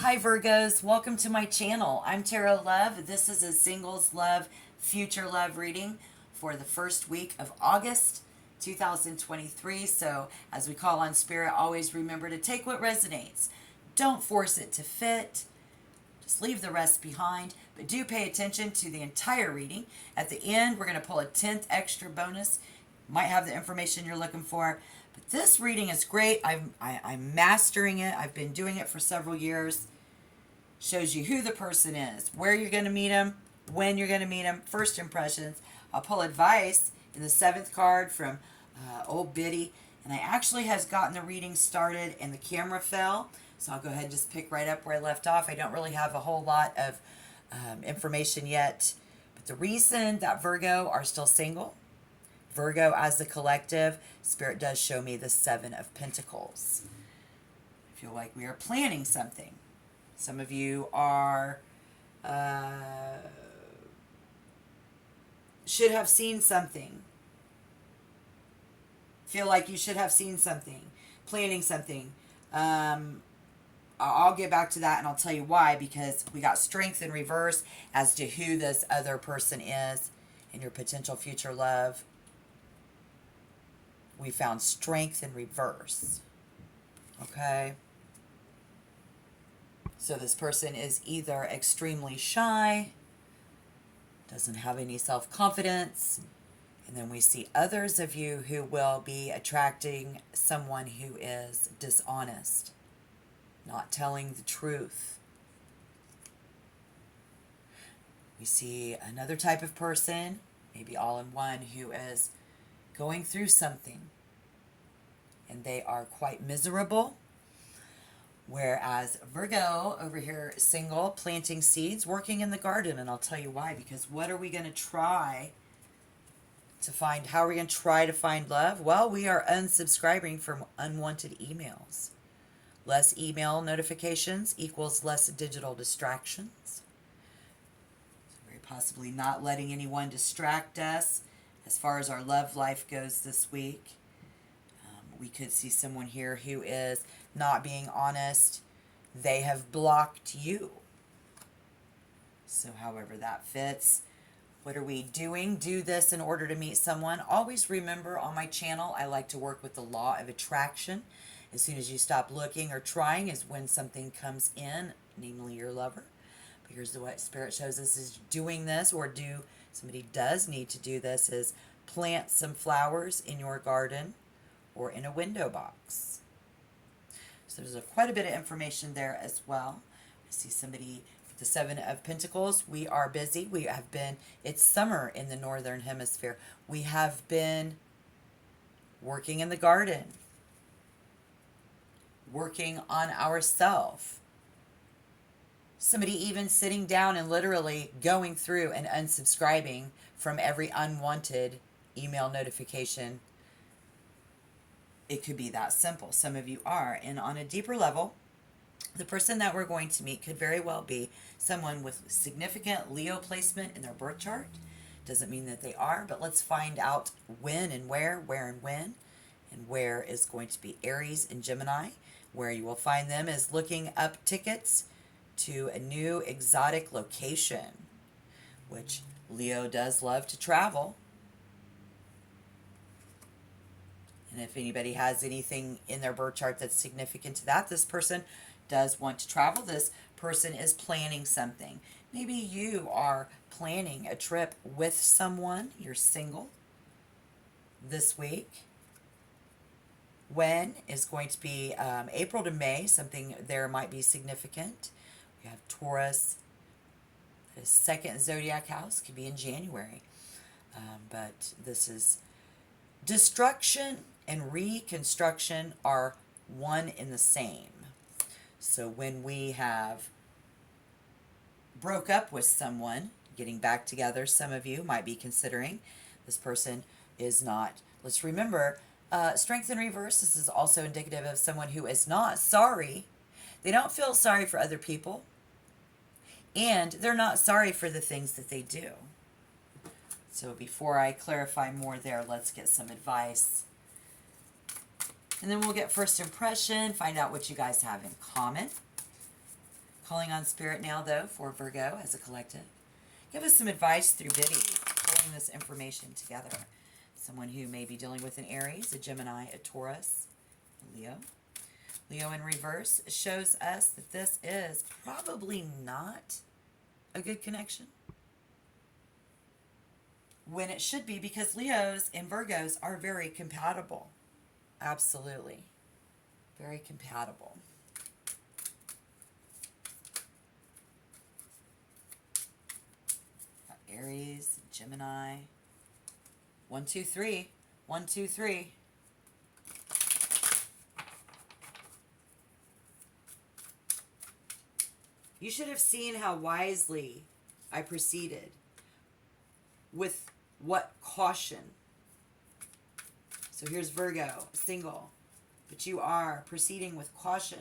Hi Virgos, welcome to my channel. I'm Tarot Love. This is a singles love, future love reading for the first week of August 2023. So as we call on spirit, always remember to take what resonates. Don't force it to fit. Just leave the rest behind, but do pay attention to the entire reading. At the end, we're going to pull a 10th extra bonus. Might have the information you're looking for. But this reading is great. I'm mastering it. I've been doing it for several years. Shows you who the person is, where you're going to meet them, when you're going to meet them, first impressions. I'll pull advice in the 7th card from old Biddy. And I actually has gotten the reading started and the camera fell. So I'll go ahead and just pick right up where I left off. I don't really have a whole lot of information yet. But the reason that Virgo are still single, Virgo as the collective, Spirit does show me the 7 of Pentacles. I feel like we are planning something. Some of you are, should have seen something. Feel like you should have seen something. Planning something. I'll get back to that and I'll tell you why, because we got strength in reverse as to who this other person is in your potential future love. We found strength in reverse. Okay? So this person is either extremely shy, doesn't have any self-confidence, and then we see others of you who will be attracting someone who is dishonest, not telling the truth. We see another type of person, maybe all in one, who is going through something, and they are quite miserable. Whereas Virgo over here, single, planting seeds, working in the garden. And I'll tell you why. Because what are we going to try to find? How are we going to try to find love? Well, we are unsubscribing from unwanted emails. Less email notifications equals less digital distractions. So very possibly not letting anyone distract us as far as our love life goes this week. We could see someone here who is not being honest. They have blocked you. So however that fits. What are we doing? Do this in order to meet someone. Always remember, on my channel, I like to work with the law of attraction. As soon as you stop looking or trying is when something comes in, namely your lover. But here's what Spirit shows us is doing this, or somebody does need to do this, is plant some flowers in your garden or in a window box. So there's quite a bit of information there as well. I see somebody with the 7 of Pentacles. We are busy. We have been, it's summer in the Northern Hemisphere. We have been working in the garden, working on ourselves. Somebody even sitting down and literally going through and unsubscribing from every unwanted email notification. It could be that simple. Some of you are. And on a deeper level, the person that we're going to meet could very well be someone with significant Leo placement in their birth chart. Doesn't mean that they are, but let's find out when and where and when. And where is going to be Aries and Gemini. Where you will find them is looking up tickets to a new exotic location, which Leo does love to travel. And if anybody has anything in their birth chart that's significant to that, this person does want to travel. This person is planning something. Maybe you are planning a trip with someone. You're single this week. When is going to be April to May. Something there might be significant. We have Taurus. The 2nd zodiac house could be in January. But this is destruction and reconstruction are one and the same. So when we have broke up with someone, getting back together, some of you might be considering this person is not. Let's remember, strength in reverse, this is also indicative of someone who is not sorry. They don't feel sorry for other people, and they're not sorry for the things that they do. So before I clarify more there, let's get some advice. And then we'll get first impression, find out what you guys have in common. Calling on Spirit now, though, for Virgo as a collective. Give us some advice through Biddy, pulling this information together. Someone who may be dealing with an Aries, a Gemini, a Taurus, a Leo. Leo in reverse shows us that this is probably not a good connection, when it should be, because Leos and Virgos are very compatible. Absolutely. Very compatible. Got Aries, Gemini. 1, 2, 3. 1, 2, 3. You should have seen how wisely I proceeded. With what caution. So here's Virgo, single. But you are proceeding with caution.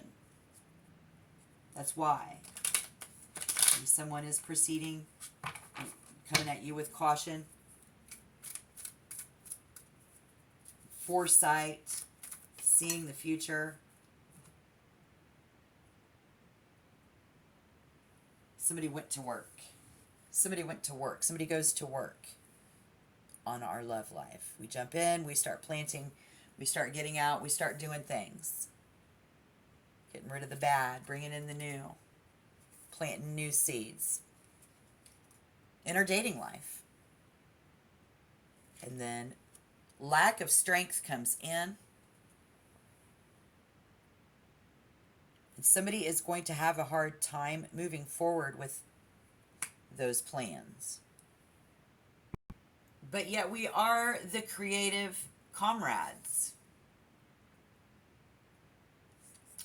That's why. Maybe someone is proceeding, coming at you with caution. Foresight. Seeing the future. Somebody went to work. Somebody went to work. Somebody goes to work on our love life. We jump in, we start planting, we start getting out, we start doing things. Getting rid of the bad, bringing in the new. Planting new seeds. In our dating life. And then lack of strength comes in. And somebody is going to have a hard time moving forward with those plans. But yet we are the creative comrades.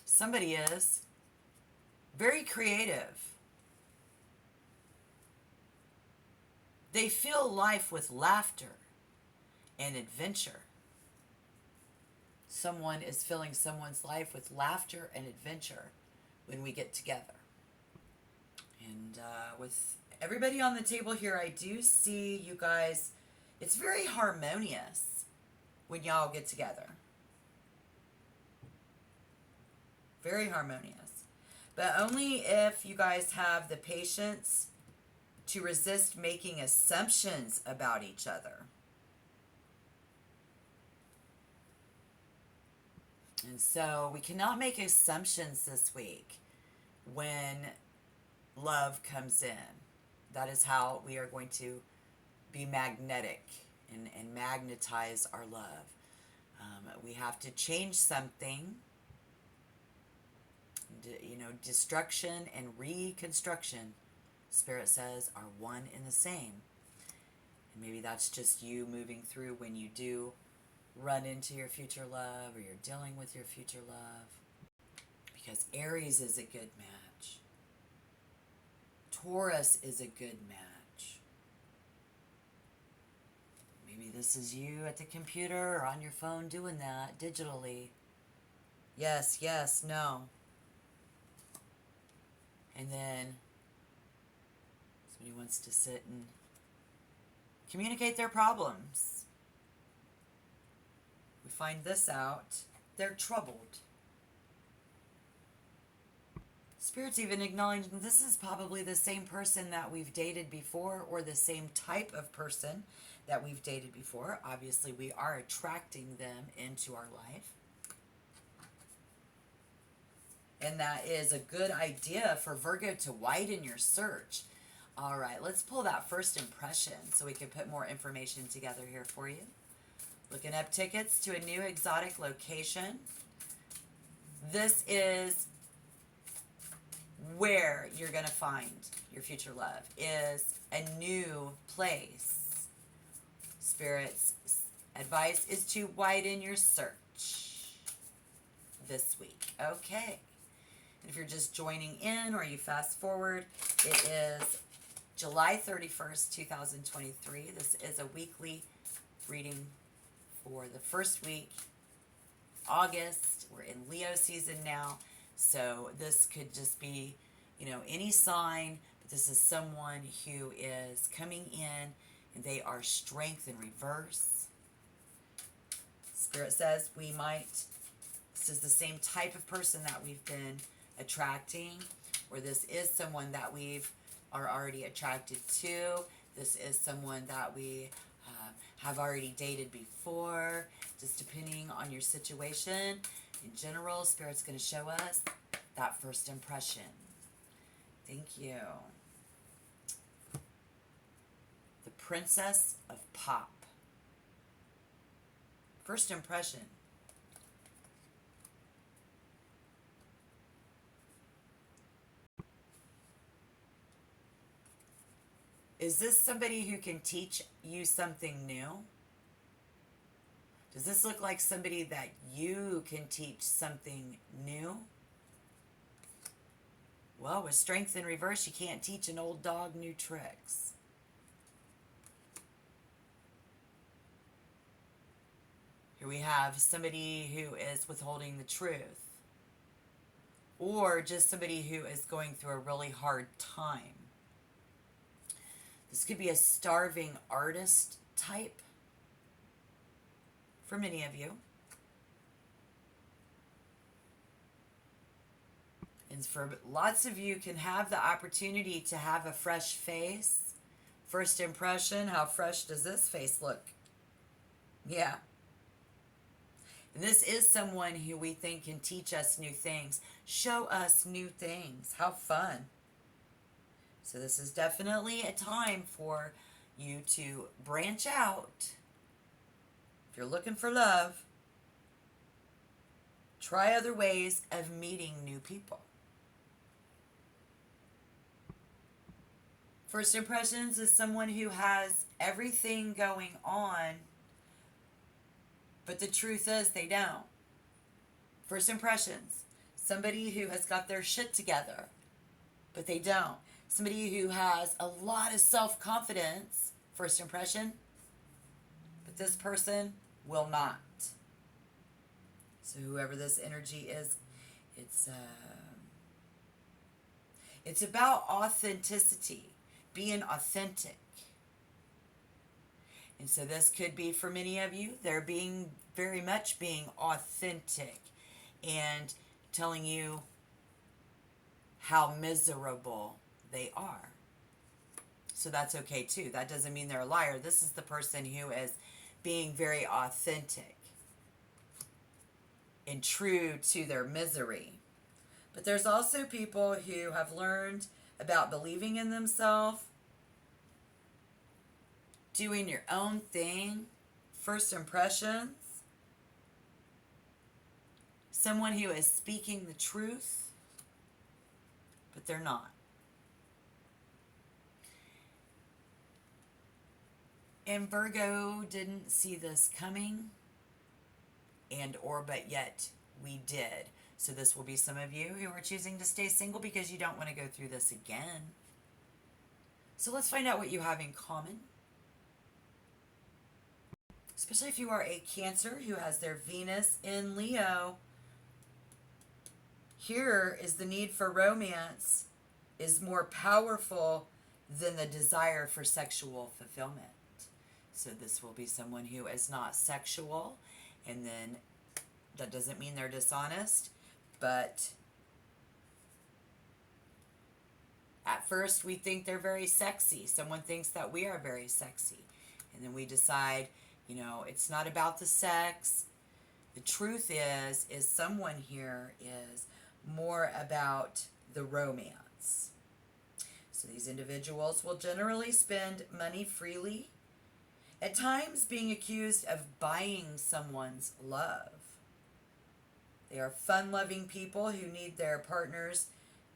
Somebody is very creative. They fill life with laughter and adventure. Someone is filling someone's life with laughter and adventure when we get together. And with everybody on the table here, I do see you guys, it's very harmonious when y'all get together. Very harmonious. But only if you guys have the patience to resist making assumptions about each other. And so we cannot make assumptions this week when love comes in. That is how we are going to be magnetic and magnetize our love. We have to change something. Destruction and reconstruction, Spirit says, are one and the same. And maybe that's just you moving through when you do run into your future love, or you're dealing with your future love. Because Aries is a good match. Taurus is a good match. Maybe this is you at the computer or on your phone doing that digitally. Yes, yes, no. And then somebody wants to sit and communicate their problems. We find this out. They're troubled. Spirit's even acknowledging this is probably the same person that we've dated before, or the same type of person that we've dated before. Obviously, we are attracting them into our life. And that is a good idea for Virgo to widen your search. All right, let's pull that first impression so we can put more information together here for you. Looking up tickets to a new exotic location. This is where you're going to find your future love, is a new place. Spirit's advice is to widen your search this week. Okay. And if you're just joining in, or you fast forward, it is July 31st, 2023. This is a weekly reading for the first week, August. We're in Leo season now. So this could just be, any sign, but this is someone who is coming in and they are strength in reverse. Spirit says this is the same type of person that we've been attracting. or this is someone that are already attracted to. This is someone that we have already dated before, just depending on your situation. In general, Spirit's going to show us that first impression. Thank you. The Princess of Pop. First impression. Is this somebody who can teach you something new? Does this look like somebody that you can teach something new? Well, with Strength in reverse, you can't teach an old dog new tricks. Here we have somebody who is withholding the truth, or just somebody who is going through a really hard time. This could be a starving artist type for many of you. And for lots of you can have the opportunity to have a fresh face. First impression, how fresh does this face look? Yeah. And this is someone who we think can teach us new things, show us new things. How fun. So this is definitely a time for you to branch out. If you're looking for love, try other ways of meeting new people. First impressions is someone who has everything going on, but the truth is they don't. First impressions, somebody who has got their shit together, but they don't. Somebody who has a lot of self-confidence, first impression, but this person will not. So whoever this energy is, it's about authenticity, being authentic. And so this could be for many of you, they're being very much being authentic and telling you how miserable they are. So that's okay too. That doesn't mean they're a liar. This is the person who is being very authentic and true to their misery. But there's also people who have learned about believing in themselves, doing your own thing, first impressions, someone who is speaking the truth, but they're not. And Virgo didn't see this coming, but yet we did. So this will be some of you who are choosing to stay single because you don't want to go through this again. So let's find out what you have in common. Especially if you are a Cancer who has their Venus in Leo. Here is the need for romance is more powerful than the desire for sexual fulfillment. So this will be someone who is not sexual, and then that doesn't mean they're dishonest, but at first we think they're very sexy. Someone thinks that we are very sexy. And then we decide, it's not about the sex. The truth is someone here is more about the romance. So these individuals will generally spend money freely, at times being accused of buying someone's love. They are fun-loving people who need their partners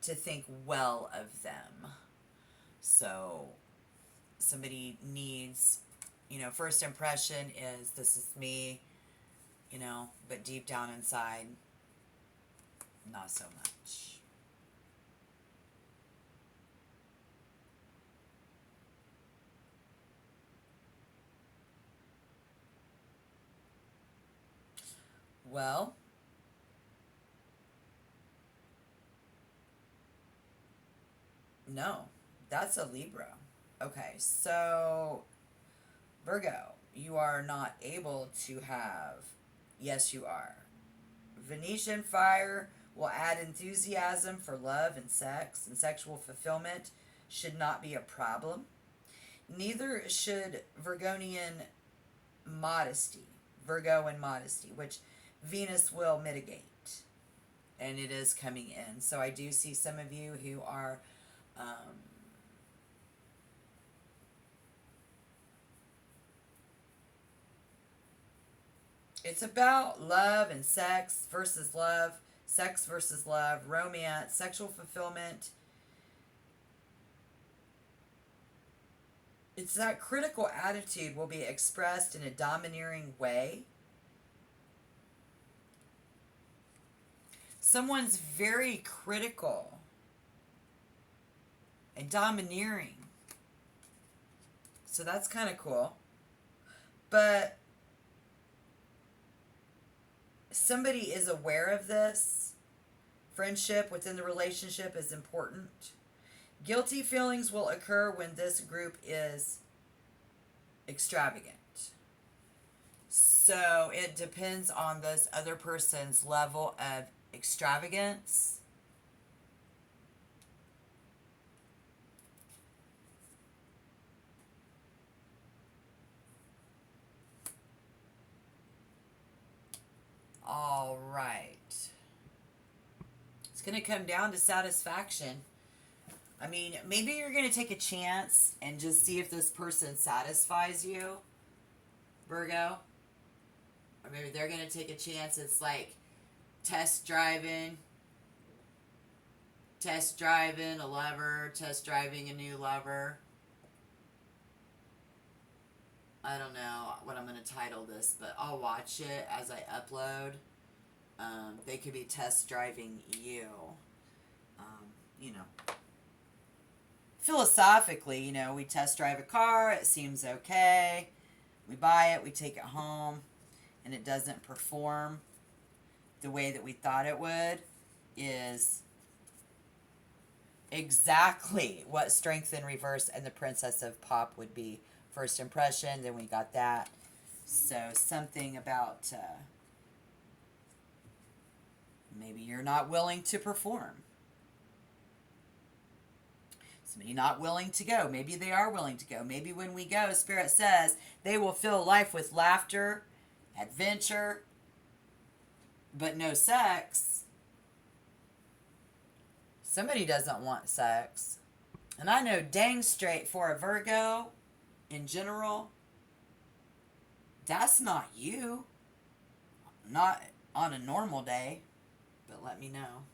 to think well of them. So somebody needs, first impression is this is me, but deep down inside, not so much. Well, no, that's a Libra. Okay, so Virgo, you are not able to have, yes you are, Venetian fire will add enthusiasm for love and sex, and sexual fulfillment should not be a problem. Neither should Virgo and modesty, which Venus will mitigate. And it is coming in. So I do see some of you who are it's about love and sex versus love, sex versus love, romance, sexual fulfillment. It's that critical attitude will be expressed in a domineering way. Someone's very critical and domineering. So that's kind of cool. But somebody is aware of this. Friendship within the relationship is important. Guilty feelings will occur when this group is extravagant. So it depends on this other person's level of extravagance. All right. It's going to come down to satisfaction. I mean, maybe you're going to take a chance and just see if this person satisfies you, Virgo. Or maybe they're going to take a chance. It's like test driving a lover, test driving a new lover. I don't know what I'm going to title this, but I'll watch it as I upload. They could be test driving you. You know. Philosophically, you know, we test drive a car, it seems okay. We buy it, we take it home, and it doesn't perform the way that we thought it would, is exactly what Strength in Reverse and the Princess of Pop would be. First impression, then we got that. So something about maybe you're not willing to perform. Somebody not willing to go. Maybe they are willing to go. Maybe when we go, Spirit says they will fill life with laughter, adventure, but no sex. Somebody doesn't want sex. And I know dang straight for a Virgo, in general, that's not you. Not on a normal day, but let me know.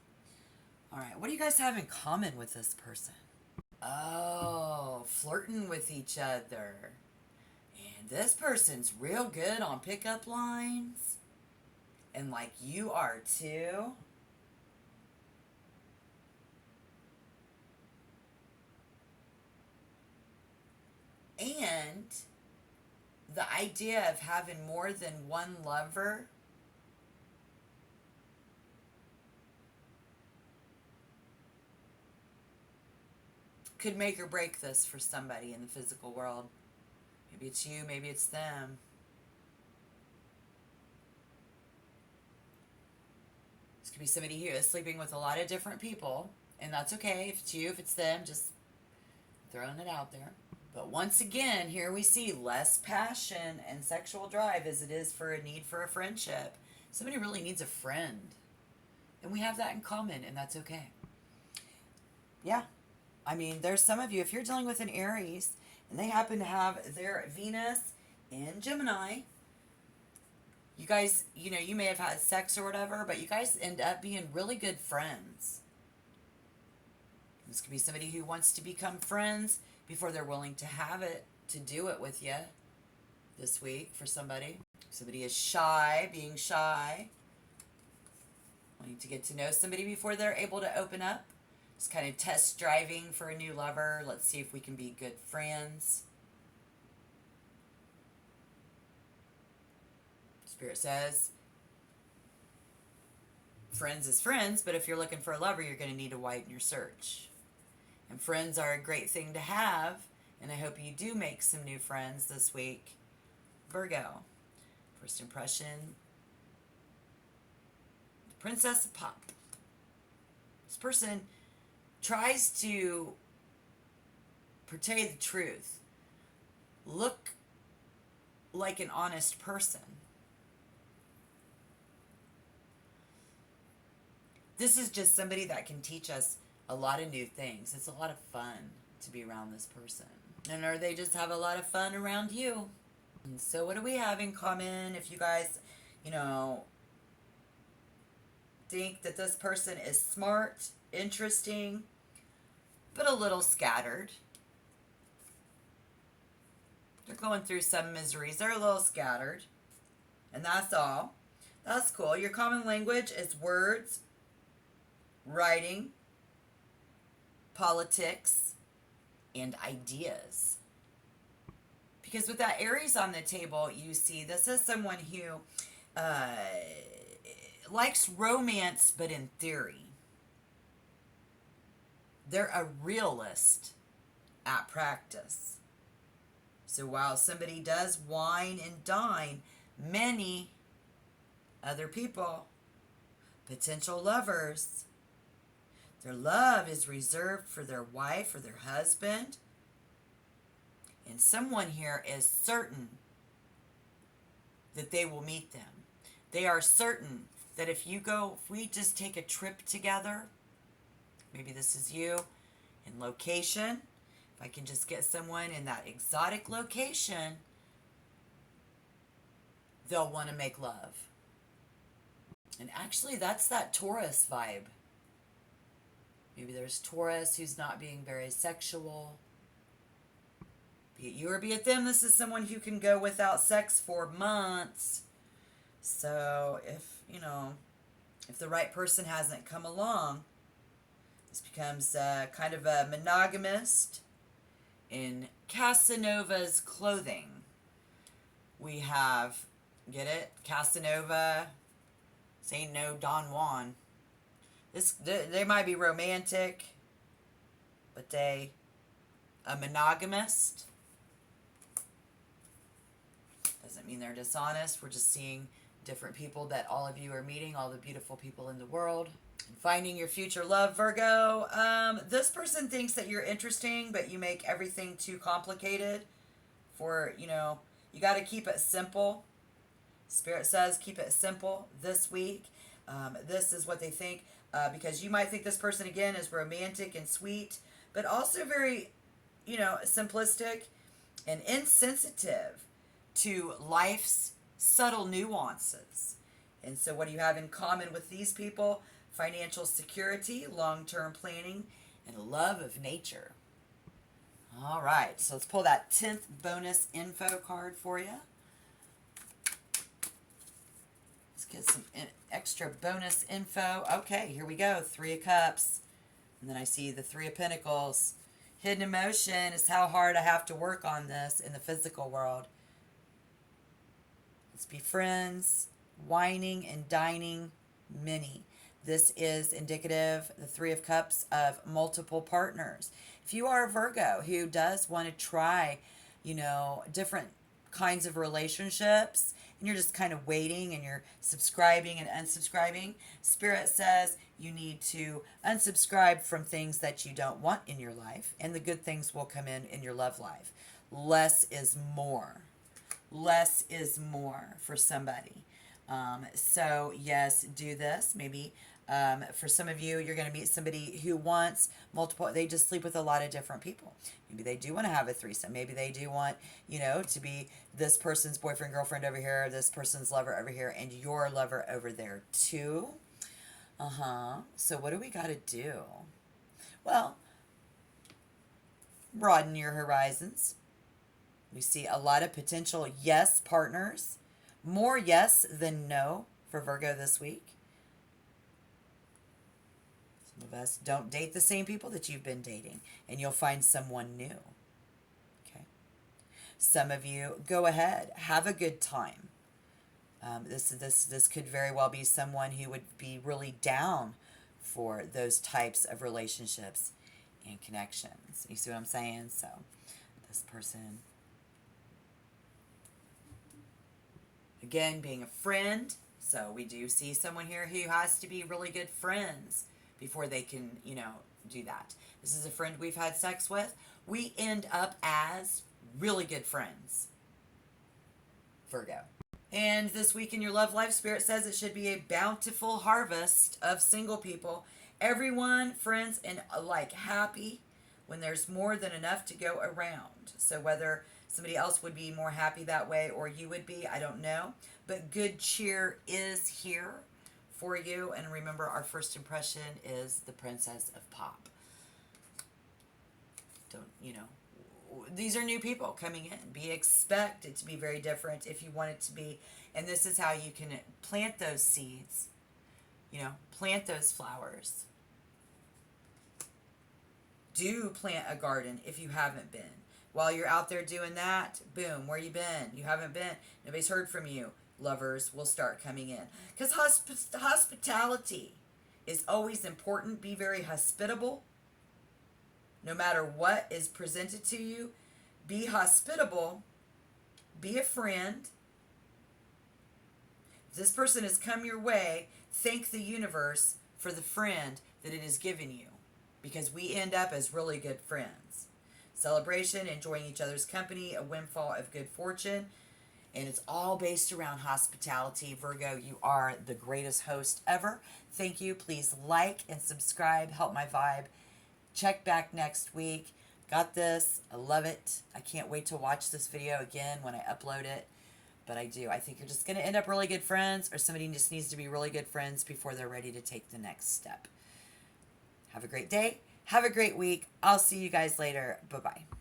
All right, what do you guys have in common with this person? Oh, flirting with each other. And this person's real good on pickup lines. And like you are too. And the idea of having more than one lover could make or break this for somebody in the physical world. Maybe it's you, maybe it's them. This could be somebody who is sleeping with a lot of different people, and that's okay. If it's you, if it's them, just throwing it out there. But once again, here we see less passion and sexual drive as it is for a need for a friendship. Somebody really needs a friend. And we have that in common, and that's okay. Yeah. I mean, there's some of you, if you're dealing with an Aries, and they happen to have their Venus in Gemini, you guys, you know, you may have had sex or whatever, but you guys end up being really good friends. This could be somebody who wants to become friends before they're willing to have it, to do it with you this week for somebody. Somebody is shy, being shy, wanting to get to know somebody before they're able to open up. Just kind of test driving for a new lover. Let's see if we can be good friends. Spirit says, friends is friends, but if you're looking for a lover, you're going to need to widen your search. And friends are a great thing to have, and I hope you do make some new friends this week. Virgo, first impression, Princess of Pop. This person tries to portray the truth, look like an honest person. This is just somebody that can teach us a lot of new things. It's a lot of fun to be around this person. And or they just have a lot of fun around you. And so what do we have in common? If you guys, think that this person is smart, interesting, but a little scattered. They're going through some miseries. They're a little scattered. And that's all. That's cool. Your common language is words, writing, politics, and ideas. Because with that Aries on the table, you see this is someone who likes romance, but in theory. They're a realist at practice. So while somebody does wine and dine, many other people, potential lovers, their love is reserved for their wife or their husband. And someone here is certain that they will meet them. They are certain that if we just take a trip together, maybe this is you, in location, if I can just get someone in that exotic location, they'll want to make love. And actually, that's that Taurus vibe. Maybe there's Taurus who's not being very sexual. Be it you or be it them, this is someone who can go without sex for months. So if the right person hasn't come along, this becomes kind of a monogamist in Casanova's clothing. We have, get it? Casanova. This ain't no Don Juan. They might be romantic, but a monogamist. Doesn't mean they're dishonest. We're just seeing different people that all of you are meeting, all the beautiful people in the world. Finding your future love, Virgo. This person thinks that you're interesting, but you make everything too complicated. You got to keep it simple. Spirit says keep it simple this week. This is what they think, because you might think this person, again, is romantic and sweet, but also very, simplistic and insensitive to life's subtle nuances. And so what do you have in common with these people? Financial security, long-term planning, and a love of nature. All right, so let's pull that 10th bonus info card for you. Let's get some extra bonus info. Okay, here we go. 3 of Cups. And then I see the 3 of Pentacles. Hidden emotion is how hard I have to work on this in the physical world. Let's be friends. Whining and dining many. This is indicative, the 3 of Cups, of multiple partners. If you are a Virgo who does want to try, different kinds of relationships, and you're just kind of waiting and you're subscribing and unsubscribing, Spirit says you need to unsubscribe from things that you don't want in your life, and the good things will come in your love life. Less is more. Less is more for somebody. So yes, do this. Maybe for some of you, you're going to meet somebody who wants multiple. They just sleep with a lot of different people. Maybe they do want to have a threesome. Maybe they do want, to be this person's boyfriend, girlfriend over here, this person's lover over here, and your lover over there too. So what do we got to do? Well, broaden your horizons. We see a lot of potential yes partners. More yes than no for Virgo this week. Some of us don't date the same people that you've been dating, and you'll find someone new. Okay. Some of you, go ahead, have a good time. This could very well be someone who would be really down for those types of relationships and connections. You see what I'm saying? So this person, again, being a friend. So we do see someone here who has to be really good friends before they can, do that. This is a friend we've had sex with. We end up as really good friends. Virgo. And this week in your love life, Spirit says it should be a bountiful harvest of single people. Everyone, friends, and happy when there's more than enough to go around. So whether somebody else would be more happy that way or you would be, I don't know. But good cheer is here for you. And remember, our first impression is the Princess of Pop. These are new people coming in. Expect it to be very different if you want it to be. And this is how you can plant those seeds, plant those flowers. Do plant a garden if you haven't been. While you're out there doing that, boom, where you been? You haven't been. Nobody's heard from you. Lovers will start coming in. Because hospitality is always important. Be very hospitable. No matter what is presented to you, be hospitable. Be a friend. If this person has come your way, thank the universe for the friend that it has given you. Because we end up as really good friends. Celebration, enjoying each other's company, a windfall of good fortune. And it's all based around hospitality. Virgo, you are the greatest host ever. Thank you. Please like and subscribe. Help my vibe. Check back next week. Got this. I love it. I can't wait to watch this video again when I upload it. But I do. I think you're just going to end up really good friends, or somebody just needs to be really good friends before they're ready to take the next step. Have a great day. Have a great week. I'll see you guys later. Bye-bye.